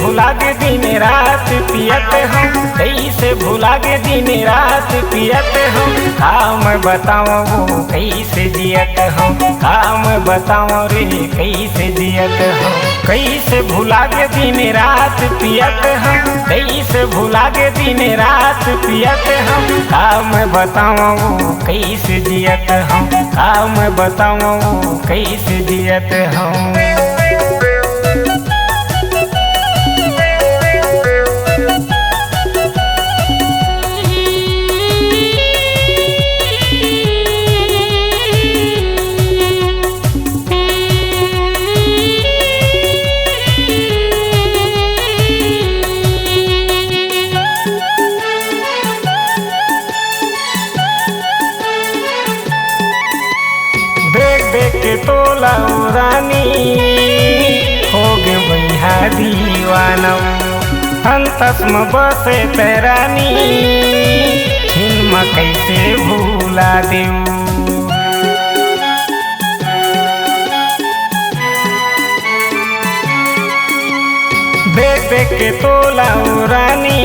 भुला के दिन रात पियत हम, कैसे भुला के दिन रात पियत हम। काम बताओ वो कैसे जियत हम, काम बताओ रे कैसे जियत हम। कैसे भुला के दिन रात पियत हम, कैसे भुला के दिन रात पियत हम। काम बताओ वो कैसे जियत हम, काम बताओ वो कैसे जियत हम। देख देख के तोला रानी हो गे भैया दीवानम। अंतस में बसे तैरानी छिनमा कैसे भूला देऊ। देख देख के तोला रानी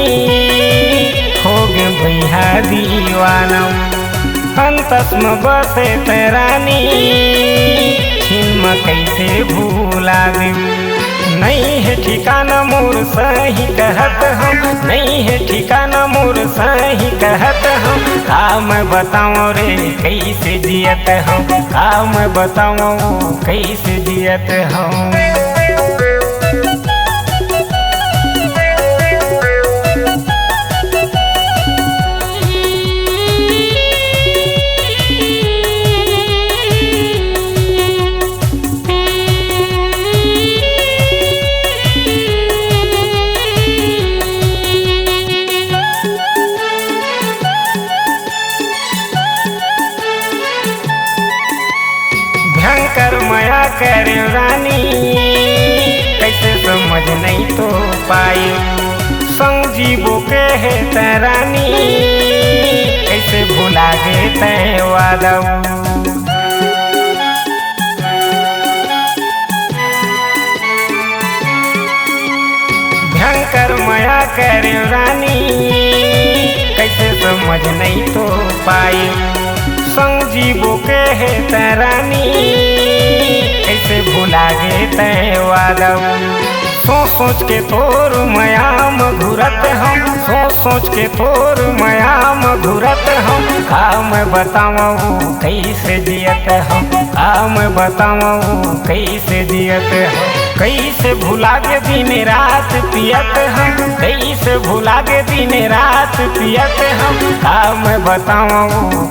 हो गे भैया दीवानम। अंतस में बसे तैरानी छिनमा कैसे भूला देऊ। नहीं है ठिकाना मोर सही कहत हम, नहीं है ठिकाना मोर सही कहत हम। काम बताओ रे कैसे जियत हम, काम बताओ कैसे जियत हम। भयंकर माया करे रानी कैसे समझ नहीं तो पाई। संजीवो के है तैरानी कैसे भुला गे तय वादऊ। भयंकर माया करे रानी कैसे समझ नहीं तो पाई। संजीवो के है तैरानी कैसे भुला गे तय वादऊ। सोच सोच के तोर मयाम घुरत हम, सोच सोच के तोर मयाम घुरत हम। काम बताओ कैसे जियत हम, काम बताओ कैसे जियत हम। कैसे भुला के दिन रात पियत हम, कैसे भुला के दिन रात पियत हम। काम बताओ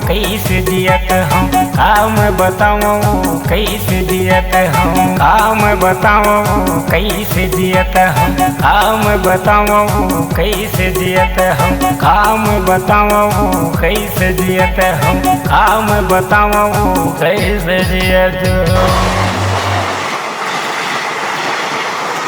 कैसे जियत हम, काम बताओ कैसे जियत हम। काम बताओ कैसे जियत हम, काम बताओ कैसे जियत हम। काम बताओ कैसे जियत हम, काम बताओ कैसे जियत हम।